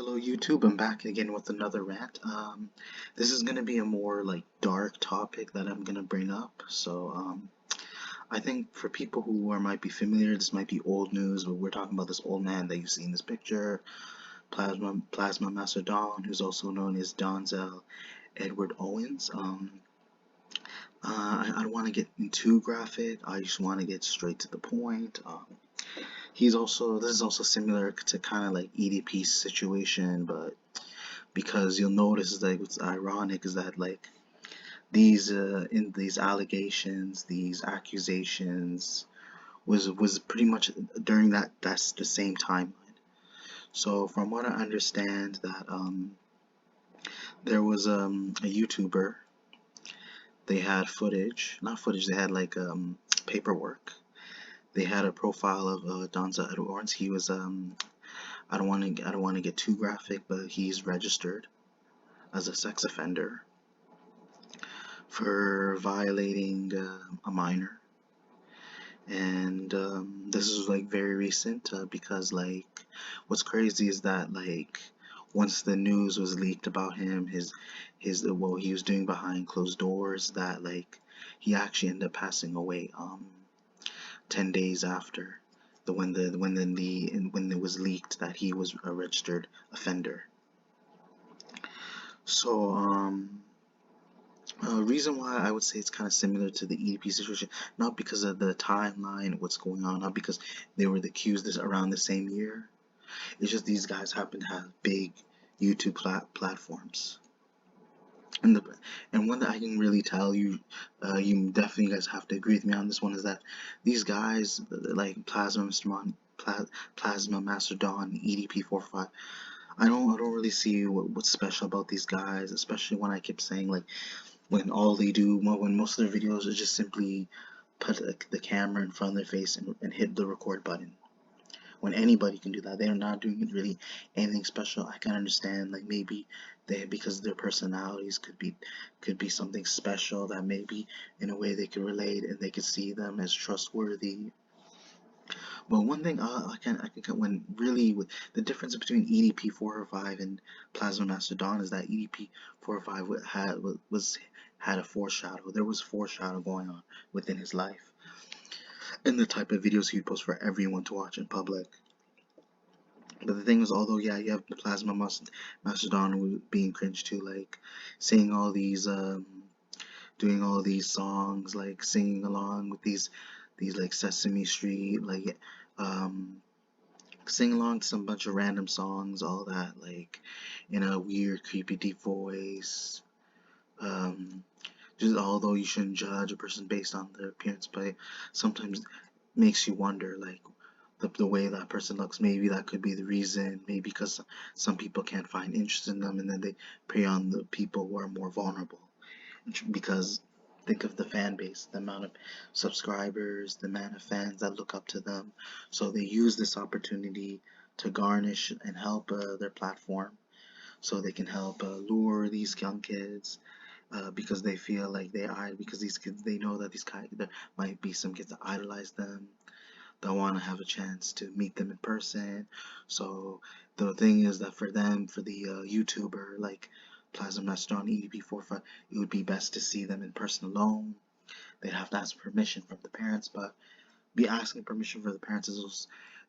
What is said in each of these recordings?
Hello YouTube, I'm back again with another rant. This is gonna be a more like dark topic that I'm gonna bring up. I think for people who might be familiar, this might be old news, but we're talking about this old man that you see in this picture, PlasmaMasterDon, who's also known as Donzel Edward Owens. I don't want to get too graphic. I just want to get straight to the point. This is also similar to kind of like EDP's situation, but because you'll notice like what's ironic is that like these allegations, these accusations was pretty much during that's the same timeline. So from what I understand, that there was a YouTuber. They had footage, not footage. They had like paperwork. They had a profile of Donza Edwards. He was I don't want to get too graphic, but he's registered as a sex offender for violating a minor. And this is like very recent because like what's crazy is that like once the news was leaked about him, his what he was doing behind closed doors, that like he actually ended up passing away 10 days after when it was leaked that he was a registered offender. So reason why I would say it's kind of similar to the EDP situation, not because of the timeline, what's going on, not because they were accused this around the same year. It's just these guys happen to have big YouTube platforms. And one that I can really tell you, you definitely guys have to agree with me on this one, is that these guys like PlasmaMasterDon, EDP45. I don't really see what's special about these guys, especially when I keep saying like when all they do, when most of their videos is just simply put the camera in front of their face and hit the record button. When anybody can do that, they're not doing really anything special. I can understand like maybe because their personalities could be something special that maybe in a way they could relate and they could see them as trustworthy. But one thing I can when really with the difference between EDP 405 and PlasmaMasterDon is that EDP 405 had a foreshadow. There was foreshadow going on within his life and the type of videos he'd post for everyone to watch in public. But the thing is, although yeah, you have the Mastodon being cringe too, like saying all these, doing all these songs, like singing along with these like Sesame Street, like sing along to some bunch of random songs, all that, like in a weird, creepy, deep voice. Just although you shouldn't judge a person based on their appearance, but sometimes makes you wonder, like the way that person looks. Maybe that could be the reason. Maybe because some people can't find interest in them, and then they prey on the people who are more vulnerable. Because think of the fan base, the amount of subscribers, the amount of fans that look up to them. So they use this opportunity to garnish and help their platform, so they can help lure these young kids. Because they feel like because these kids, they know that these guys, there might be some kids that idolize them, that want to have a chance to meet them in person. So the thing is that for them, for the YouTuber like PlasmaMasterDon EDP45, it would be best to see them in person alone. They'd have to ask permission from the parents, but be asking permission for the parents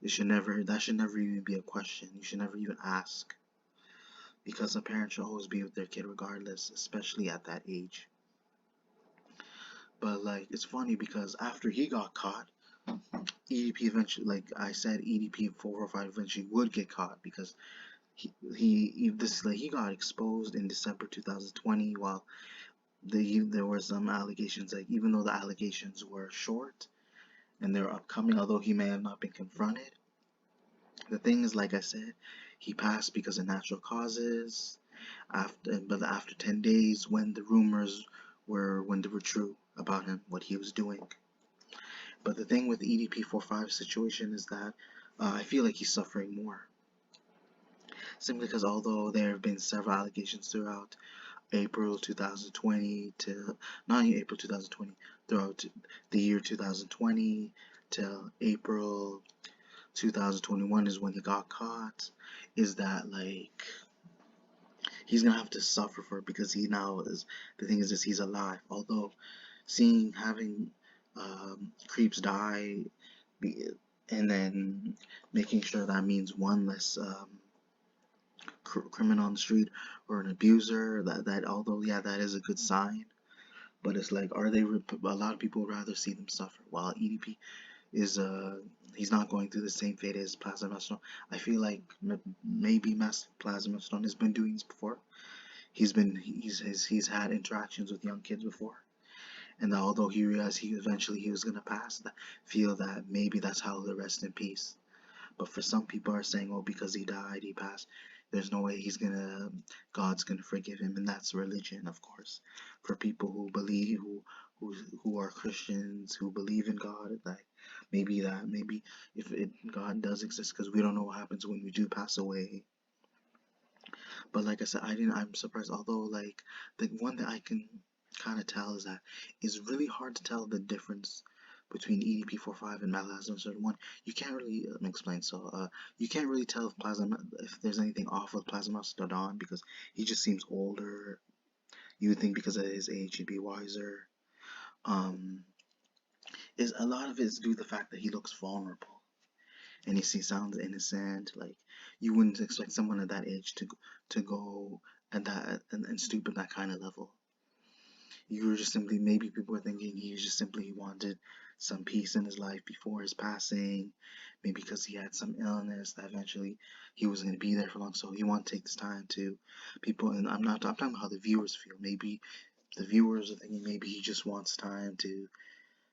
that should never even be a question. You should never even ask, because a parent should always be with their kid regardless, especially at that age. But like it's funny because after he got caught, EDP eventually, like I said, EDP 405 eventually would get caught because he got exposed in December 2020, while there were some allegations, like even though the allegations were short and they were upcoming, although he may have not been confronted. The thing is, like I said, he passed because of natural causes. After 10 days, when they were true about him, what he was doing. But the thing with the EDP45 situation is that I feel like he's suffering more. Simply because although there have been several allegations throughout April 2020 to, not April 2020, throughout the year 2020 till April 2021 is when he got caught, is that like he's gonna have to suffer for it because he now is, the thing is he's alive. Although seeing having creeps die, and then making sure that means one less criminal on the street or an abuser, that although yeah, that is a good sign, but it's like, are they a lot of people would rather see them suffer, while EDP is he's not going through the same fate as PlasmaMasterDon. I feel like maybe PlasmaMasterDon has been doing this before. He's had interactions with young kids before, and although he realized he eventually he was gonna pass, that feel that maybe that's how they rest in peace. But for some people are saying, oh, because he died, he passed, there's no way God's gonna forgive him, and that's religion, of course. For people who believe, who are Christians, who believe in God, like maybe if God does exist, because we don't know what happens when we do pass away. But like I said, I'm surprised. Although like the one that I can kind of tell is that it's really hard to tell the difference between EDP45 and PlasmaMasterDon. You can't really explain. So you can't really tell if there's anything off with PlasmaMasterDon because he just seems older. You would think because of his age he'd be wiser. Um, is a lot of it is due to the fact that he looks vulnerable and he sounds innocent. Like you wouldn't expect someone at that age to go at that and stoop at that kind of level. You were just simply, maybe people were thinking he just simply wanted some peace in his life before his passing, maybe because he had some illness that eventually he wasn't going to be there for long, so he wanted to take this time to people. And I'm talking about how the viewers feel. Maybe the viewers are thinking maybe he just wants time to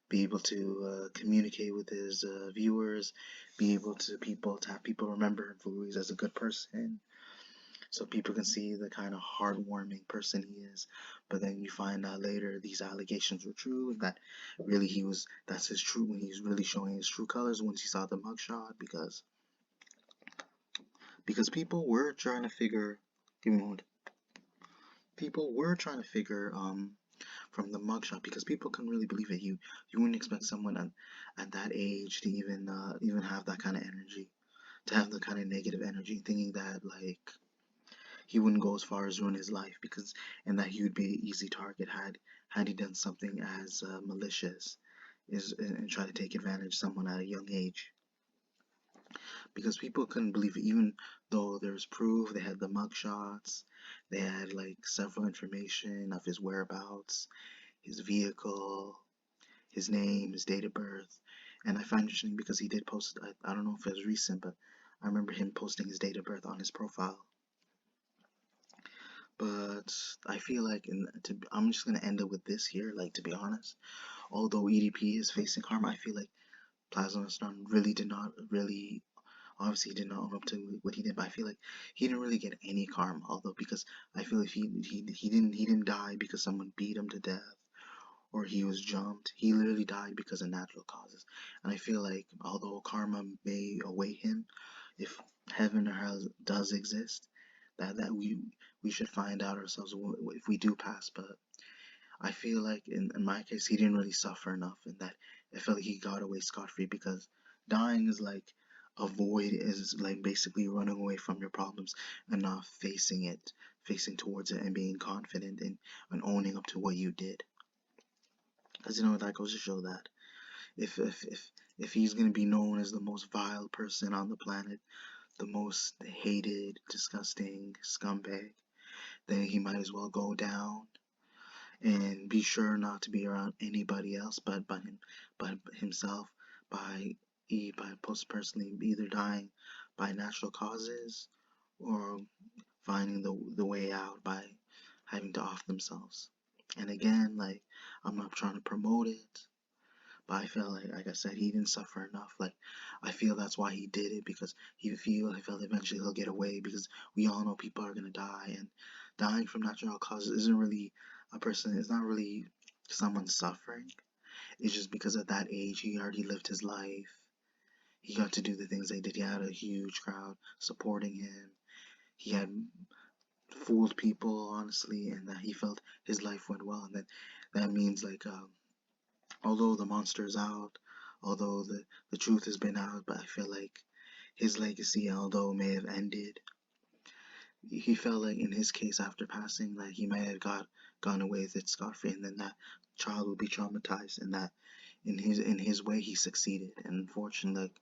be able to communicate with his viewers, be able to have people remember him for who he is as a good person, so people can see the kind of heartwarming person he is. But then you find out later these allegations were true, that really that's his true, when he's really showing his true colors once he saw the mugshot, because people were trying to figure, give me a moment, people were trying to figure from the mugshot, because people couldn't really believe it. You wouldn't expect someone at that age to even have that kind of energy, to have the kind of negative energy, thinking that like he wouldn't go as far as ruin his life, because and that he would be an easy target had he done something as malicious and try to take advantage of someone at a young age, because people couldn't believe it. Even though there's proof, they had the mugshots, they had like several information of his whereabouts, his vehicle, his name, his date of birth. And I find it interesting because he did post, I don't know if it was recent, but I remember him posting his date of birth on his profile. But I feel like, I'm just gonna end it with this here. Like, to be honest, although EDP is facing karma, I feel like PlasmaMasterDon obviously did not own up to what he did. But I feel like he didn't really get any karma. Although, because I feel like he didn't die because someone beat him to death or he was jumped. He literally died because of natural causes. And I feel like although karma may await him, if heaven or hell does exist, that we should find out ourselves if we do pass. But I feel like in my case he didn't really suffer enough, and that I felt like he got away scot-free, because dying is like is like basically running away from your problems and not facing towards it and being confident and owning up to what you did. Because that goes to show that if he's gonna be known as the most vile person on the planet, the most hated, disgusting scumbag, then he might as well go down and be sure not to be around anybody else but himself, by post personally either dying by natural causes or finding the way out by having to off themselves. And again, like, I'm not trying to promote it, but I feel like I said, he didn't suffer enough. Like, I feel that's why he did it, because he felt eventually he'll get away, because we all know people are gonna die, and dying from natural causes isn't really a person. It's not really someone suffering. It's just because at that age he already lived his life. He got to do the things they did. He had a huge crowd supporting him. He had fooled people honestly, and that he felt his life went well, and that means like although the monster is out, although the truth has been out, but I feel like his legacy, although may have ended, he felt like in his case after passing, like he might have gone away with it scot free, and then that child would be traumatized, and that in his way he succeeded. And unfortunately, like,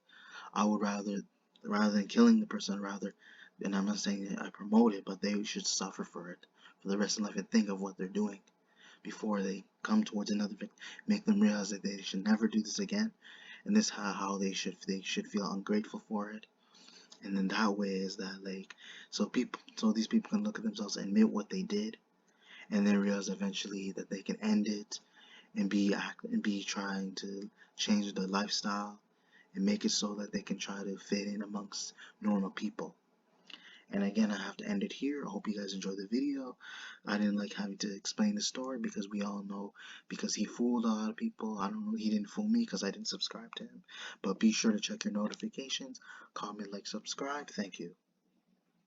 I would rather than killing the person, rather, and I'm not saying that I promote it, but they should suffer for it for the rest of life and think of what they're doing before they come towards another victim. Make them realize that they should never do this again, and this how they should feel ungrateful for it. And then that way is that, like, so these people can look at themselves and admit what they did, and then realize eventually that they can end it and be trying to change their lifestyle and make it so that they can try to fit in amongst normal people. And again, I have to end it here. I hope you guys enjoyed the video. I didn't like having to explain the story because we all know, because he fooled a lot of people. I don't know, he didn't fool me because I didn't subscribe to him. But be sure to check your notifications, comment, like, subscribe. Thank you.